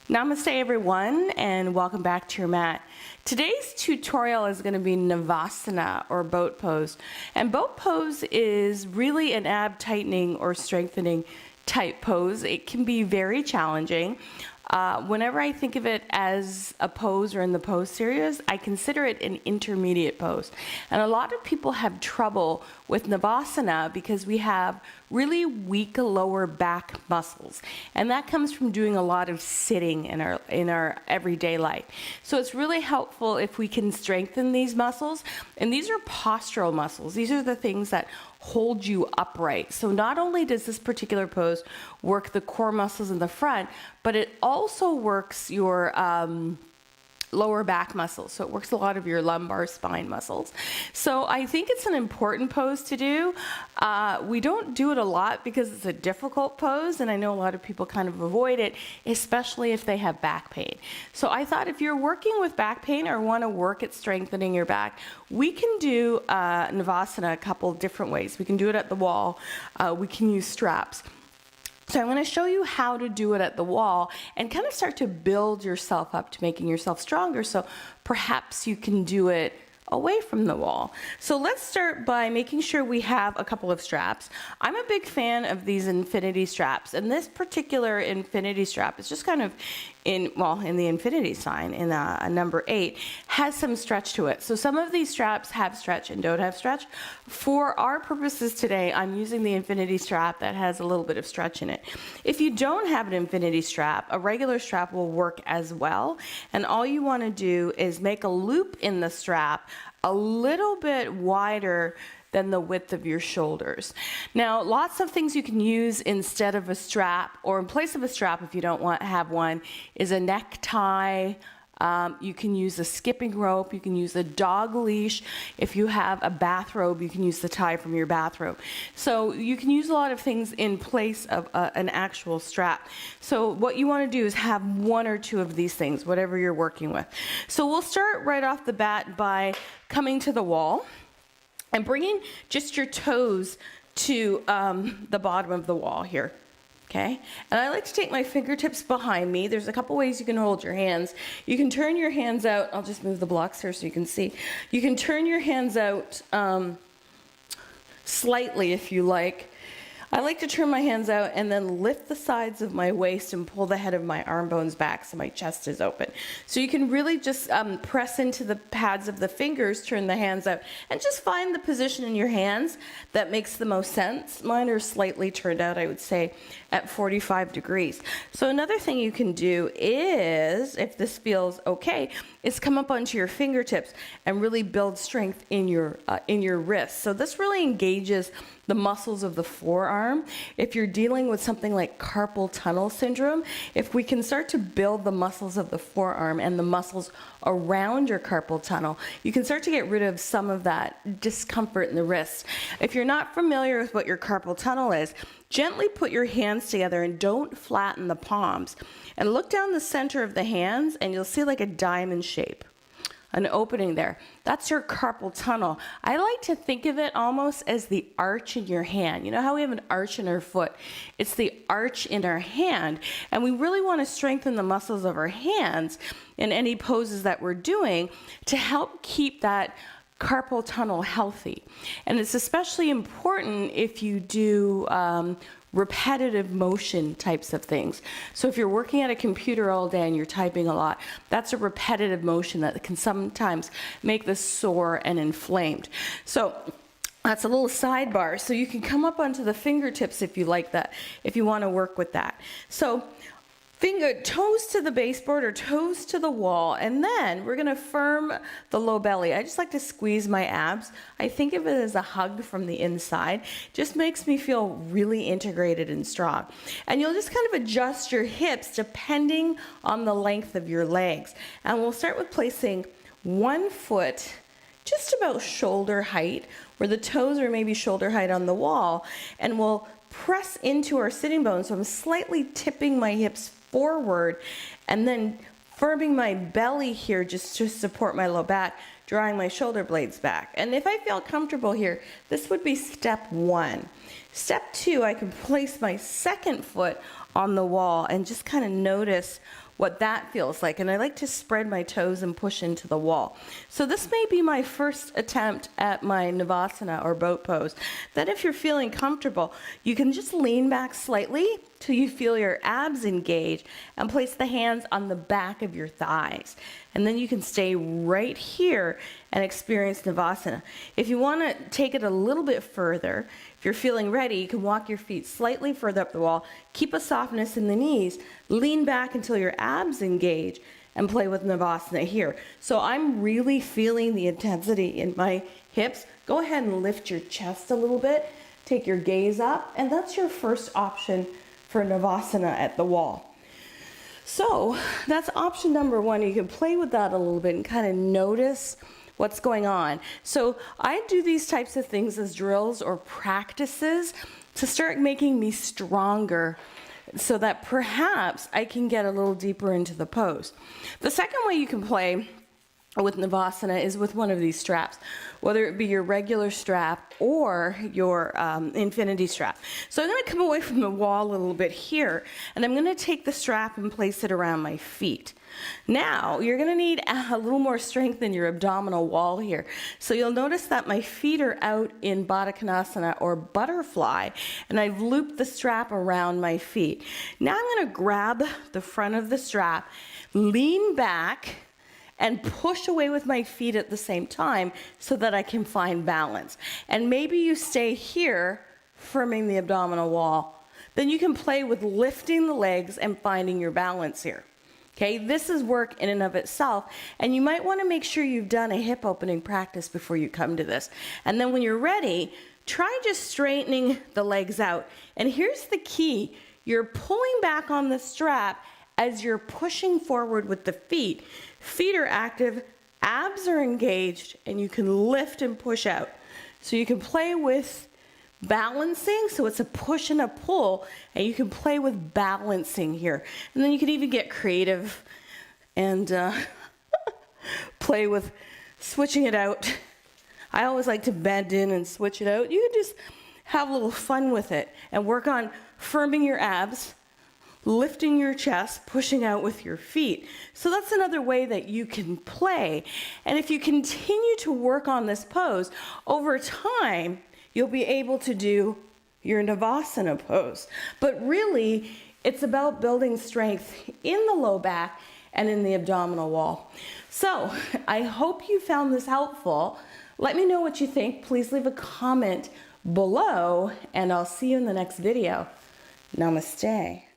Namaste everyone, and welcome back to your mat. Today's tutorial is going to be Navasana, or boat pose. And boat pose is really an ab tightening or strengthening type pose. It can be very challenging. Whenever I think of it as a pose or in the pose series, I consider it an intermediate pose. And a lot of people have trouble with Navasana because we have really weak lower back muscles. And that comes from doing a lot of sitting in our everyday life. So it's really helpful if we can strengthen these muscles. And these are postural muscles. These are the things that hold you upright. So not only does this particular pose work the core muscles in the front, but it also works your lower back muscles. So it works a lot of your lumbar spine muscles. So I think it's an important pose to do. We don't do it a lot because it's a difficult pose, and I know a lot of people kind of avoid it, especially if they have back pain. So I thought if you're working with back pain or want to work at strengthening your back, we can do Navasana a couple different ways. We can do it at the wall. We can use straps. So I'm going to show you how to do it at the wall and kind of start to build yourself up to making yourself stronger, so perhaps you can do it away from the wall. So let's start by making sure we have a couple of straps. I'm a big fan of these infinity straps, and this particular infinity strap is just kind of in the infinity sign in number 8 has some stretch to it. So some of these straps have stretch and don't have stretch. For our purposes today, I'm using the infinity strap that has a little bit of stretch in it. If you don't have an infinity strap, a regular strap will work as well. And all you want to do is make a loop in the strap a little bit wider than the width of your shoulders. Now, lots of things you can use instead of a strap, or in place of a strap if you don't have one, is a necktie. You can use a skipping rope. You can use a dog leash. If you have a bathrobe, you can use the tie from your bathrobe. So you can use a lot of things in place of an actual strap. So what you want to do is have one or two of these things, whatever you're working with. So we'll start right off the bat by coming to the wall and bringing just your toes to the bottom of the wall here, okay? And I like to take my fingertips behind me. There's a couple ways you can hold your hands. You can turn your hands out. I'll just move the blocks here so you can see. You can turn your hands out slightly if you like. I like to turn my hands out and then lift the sides of my waist and pull the head of my arm bones back so my chest is open. So you can really just press into the pads of the fingers, turn the hands out, and just find the position in your hands that makes the most sense. Mine are slightly turned out, I would say, at 45 degrees. So another thing you can do is, if this feels okay, is come up onto your fingertips and really build strength in your wrists. So this really engages the muscles of the forearm. If you're dealing with something like carpal tunnel syndrome, if we can start to build the muscles of the forearm and the muscles around your carpal tunnel, you can start to get rid of some of that discomfort in the wrist. If you're not familiar with what your carpal tunnel is, gently put your hands together and don't flatten the palms. And look down the center of the hands and you'll see like a diamond shape, an opening there. That's your carpal tunnel. I like to think of it almost as the arch in your hand. You know how we have an arch in our foot? It's the arch in our hand. And we really want to strengthen the muscles of our hands in any poses that we're doing to help keep that carpal tunnel healthy. And it's especially important if you do repetitive motion types of things. So if you're working at a computer all day and you're typing a lot, that's a repetitive motion that can sometimes make this sore and inflamed. So that's a little sidebar. So you can come up onto the fingertips if you like that, if you want to work with that. So toes to the baseboard or toes to the wall, and then we're going to firm the low belly. I just like to squeeze my abs. I think of it as a hug from the inside. Just makes me feel really integrated and strong. And you'll just kind of adjust your hips depending on the length of your legs. And we'll start with placing one foot just about shoulder height, where the toes are maybe shoulder height on the wall, and we'll press into our sitting bones. So I'm slightly tipping my hips forward and then firming my belly here just to support my low back, drawing my shoulder blades back. And if I feel comfortable here, this would be step 1. Step 2, I can place my second foot on the wall and just kind of notice what that feels like. And I like to spread my toes and push into the wall. So this may be my first attempt at my Navasana or boat pose. Then if you're feeling comfortable, you can just lean back slightly till you feel your abs engage and place the hands on the back of your thighs. And then you can stay right here and experience Navasana. If you want to take it a little bit further, if you're feeling ready, you can walk your feet slightly further up the wall, keep a softness in the knees, lean back until your abs engage, and play with Navasana here. So I'm really feeling the intensity in my hips. Go ahead and lift your chest a little bit, take your gaze up, and that's your first option for Navasana at the wall. So that's option number 1. You can play with that a little bit and kind of notice what's going on. So I do these types of things as drills or practices to start making me stronger so that perhaps I can get a little deeper into the pose. The second way you can play with Navasana is with one of these straps, whether it be your regular strap or your infinity strap. So I'm going to come away from the wall a little bit here, and I'm going to take the strap and place it around my feet. Now, you're going to need a little more strength in your abdominal wall here. So you'll notice that my feet are out in Baddha Konasana or butterfly, and I've looped the strap around my feet. Now I'm going to grab the front of the strap, lean back, and push away with my feet at the same time so that I can find balance. And maybe you stay here, firming the abdominal wall. Then you can play with lifting the legs and finding your balance here. Okay, this is work in and of itself, and you might want to make sure you've done a hip opening practice before you come to this. And then when you're ready, try just straightening the legs out. And here's the key. You're pulling back on the strap as you're pushing forward with the feet. Feet are active, abs are engaged, and you can lift and push out. So you can play with balancing, so it's a push and a pull, and you can play with balancing here. And then you can even get creative and play with switching it out. I always like to bend in and switch it out. You can just have a little fun with it and work on firming your abs, lifting your chest, pushing out with your feet. So that's another way that you can play. And if you continue to work on this pose, over time, you'll be able to do your Navasana pose. But really, it's about building strength in the low back and in the abdominal wall. So I hope you found this helpful. Let me know what you think. Please leave a comment below, and I'll see you in the next video. Namaste.